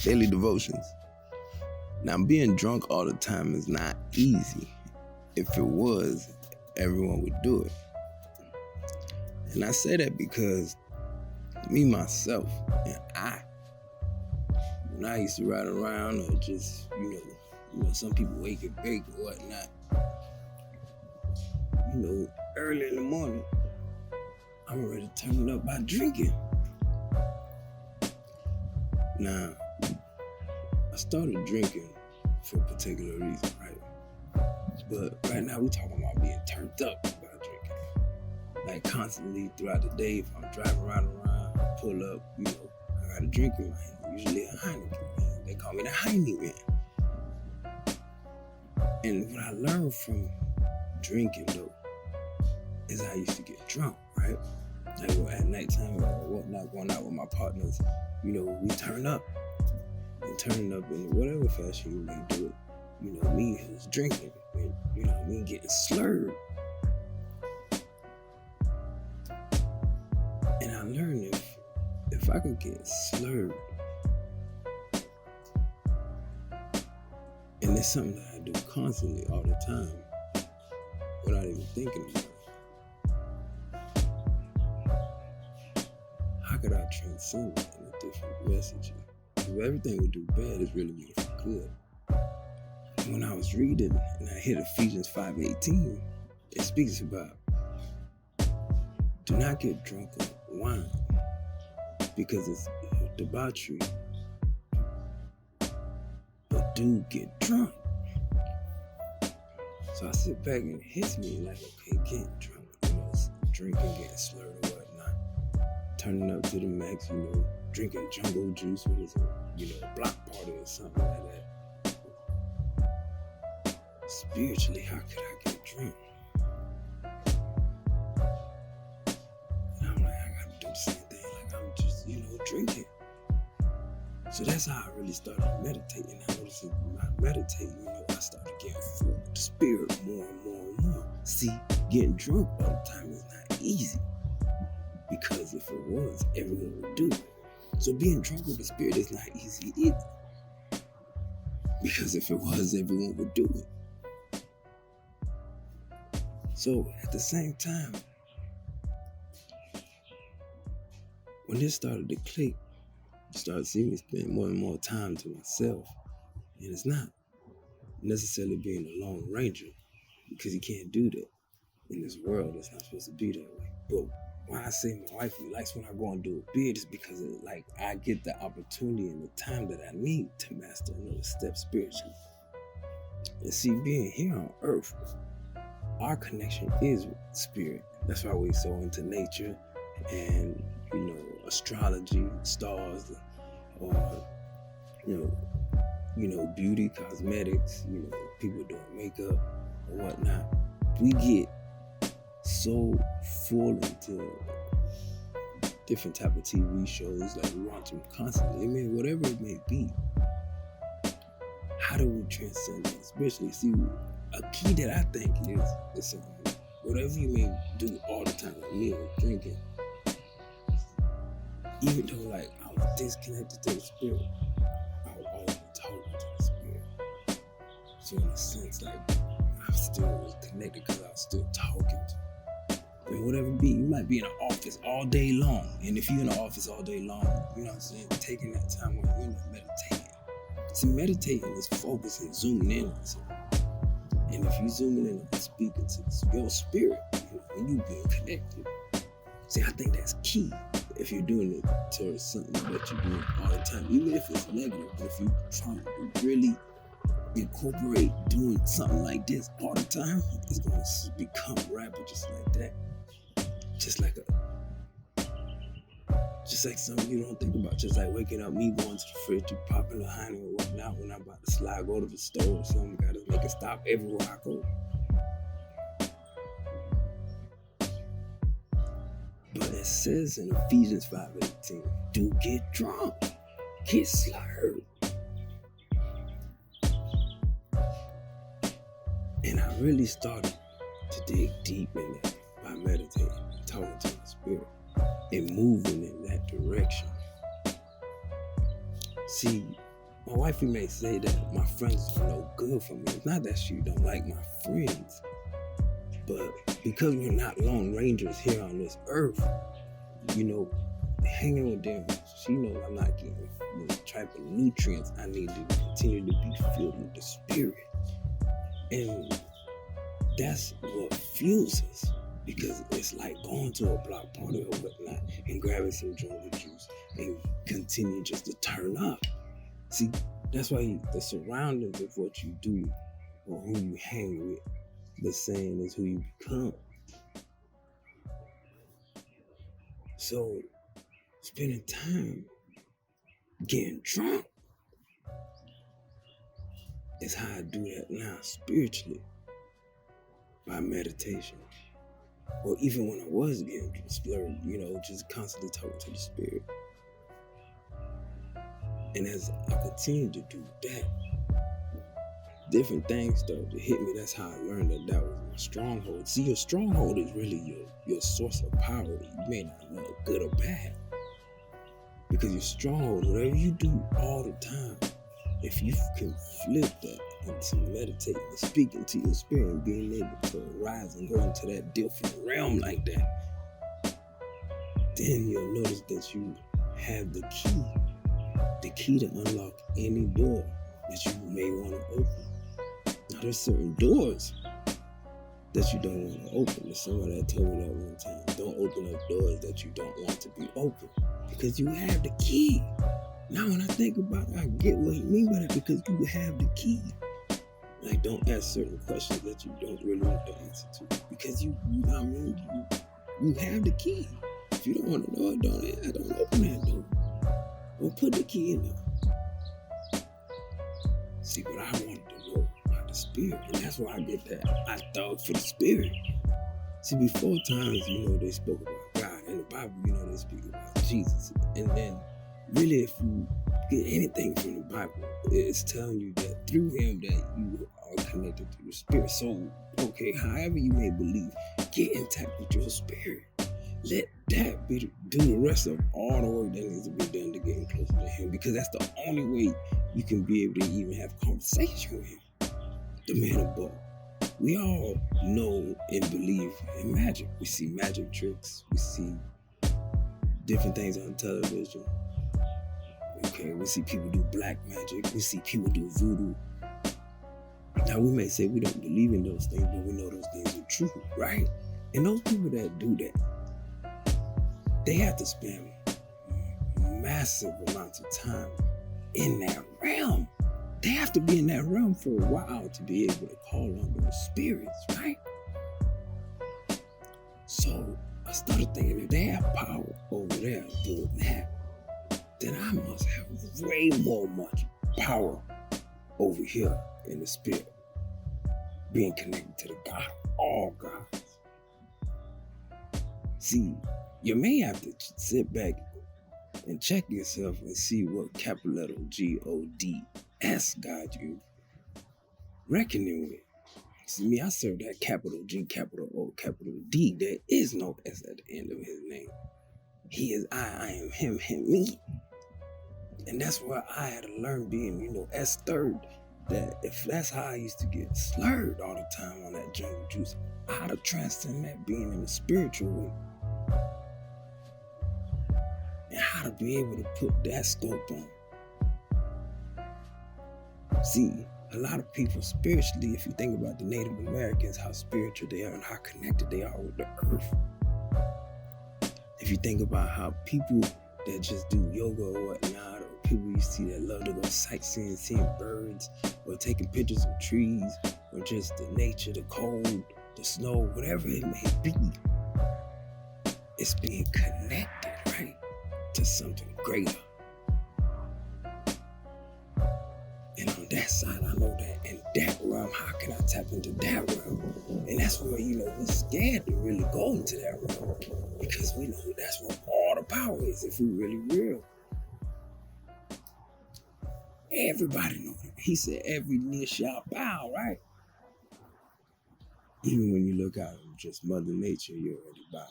daily devotions. Now, being drunk all the time is not easy. If it was, everyone would do it. And I say that because me, myself, and when I used to ride around or just, some people wake and bake or whatnot, early in the morning, I'm ready to turn it up by drinking. Now, I started drinking for a particular reason, right? But right now we're talking about being turned up by drinking. Like constantly throughout the day, if I'm driving around, I pull up, I got a drink in my hand, usually a Heineken, man. They call me the Heineken man. And what I learned from drinking, though, is I used to get drunk, right? Like at nighttime or whatnot, going out with my partners, we turn up. And turning up in whatever fashion you may do it. Me who's drinking, and, me getting slurred. And I learned if I could get slurred, and it's something that I do constantly all the time without even thinking about it, how could I transcend that in a different message? If everything we do bad is really made for good. When I was reading and I hit Ephesians 5:18, it speaks about do not get drunk on wine because it's debauchery, but do get drunk. So I sit back and it hits me like, okay, getting drunk, drinking, getting slurred or whatnot, turning up to the max, drinking jungle juice when it's a block party or something like that. Spiritually, how could I get drunk? And I'm like, I gotta do the same thing. Like I'm just, drinking. So that's how I really started meditating. I noticed when I meditate, I started getting full with the spirit more and more and more. See, getting drunk all the time is not easy. Because if it was, everyone would do it. So being drunk with the spirit is not easy either. Because if it was, everyone would do it. So at the same time, when this started to click, I started seeing me spend more and more time to myself. And it's not necessarily being a lone ranger, because you can't do that. In this world, it's not supposed to be that way. But why I say my wife likes when I go and do a bid is because I get the opportunity and the time that I need to master another step spiritually. And see, being here on earth, our connection is with spirit. That's why we're so into nature and, astrology, stars, or, beauty, cosmetics, people doing makeup or whatnot. We get so full into different type of TV shows that we watch them constantly. Whatever it may be. How do we transcend it spiritually? See, a key that I think is whatever you may do all the time, like me with drinking, even though I was disconnected to the spirit, I was always talking to the spirit. So in a sense, I still was connected because I was still talking to him. And whatever it be, you might be in an office all day long. And if you're in the office all day long, taking that time when you're meditating. See, meditating is focusing, zooming in on something. And if you're zooming in and speaking to your spirit, when you being connected, see, I think that's key. If you're doing it towards something that you're doing all the time, even if it's negative, but if you're trying to really incorporate doing something like this all the time, it's going to become rapid just like that. Just like something you don't think about. Just like waking up, me going to the fridge, you popping a honey or whatnot when I'm about to slide, go to the store or something. Gotta make it stop everywhere I go. But it says in Ephesians 5:18, do get drunk, get slurred. And I really started to dig deep in that by meditating and talking to my spirit and moving in that direction. See, My wifey may say that my friends are no good for me. It's not that she don't like my friends, but because we're not lone rangers here on this earth, hanging with them, she knows I'm not getting the type of nutrients I need to continue to be filled with the Spirit. And that's what fuels us, because it's like going to a block party or whatnot and grabbing some jungle juice and continue just to turn up. See, that's why the surroundings of what you do or who you hang with, the same as who you become. So, spending time getting drunk is how I do that now spiritually, by meditation. Or even when I was getting splurged, just constantly talking to the Spirit. And as I continue to do that, different things started to hit me. That's how I learned that was my stronghold. See, your stronghold is really your source of power. You may not know good or bad, because your stronghold, whatever you do all the time, if you can flip that into meditating and speaking to your spirit and being able to rise and go into that different realm like that, then you'll notice that you have the key to unlock any door that you may want to open. Now, there's certain doors that you don't want to open. Somebody had told me that one time. Don't open up doors that you don't want to be open, because you have the key. Now, when I think about it, I get what he means by that, because you have the key. Like, don't ask certain questions that you don't really want the answer to, because you have the key. If you don't want to know it, don't open that door. Don't put the key in there. See, what I wanted to know about the Spirit, and that's why I get that I thought for the Spirit. See, before times, they spoke about God. In the Bible, they speak about Jesus. And then, really, if you get anything from the Bible, it's telling you that through Him that you are connected to your Spirit. So, okay, however you may believe, get in touch with your Spirit. Let that do the rest of all the work that needs to be done to get closer to Him, because that's the only way you can be able to even have conversation with Him. The man above. We all know and believe in magic. We see magic tricks. We see different things on television. Okay, we see people do black magic. We see people do voodoo. Now, we may say we don't believe in those things, but we know those things are true, right? And those people that do that, they have to spend massive amounts of time in that realm. They have to be in that realm for a while to be able to call on those spirits, right? So I started thinking, if they have power over there doing that, then I must have way much power over here in the Spirit, being connected to the God of all gods. See, you may have to sit back and check yourself and see what capital letter GODS God you reckoning with. See, me, I serve that capital G, capital O, capital D. There is no S at the end of His name. He is I am Him, me. And that's where I had to learn being, S third. That if that's how I used to get slurred all the time on that jungle juice, I had to transcend that being in a spiritual way. And how to be able to put that scope on. See, a lot of people spiritually, if you think about the Native Americans, how spiritual they are and how connected they are with the earth. If you think about how people that just do yoga or whatnot, or people you see that love to go sightseeing, seeing birds, or taking pictures of trees, or just the nature, the cold, the snow, whatever it may be, it's being connected, right, to something greater. And on that side, I know that in that realm, how can I tap into that realm? And that's where, we're scared to really go into that realm, because we know that's where all the power is if we're really real. Everybody knows that. He said every knee shall bow, right? Even when you look out at just Mother Nature, you're already bowing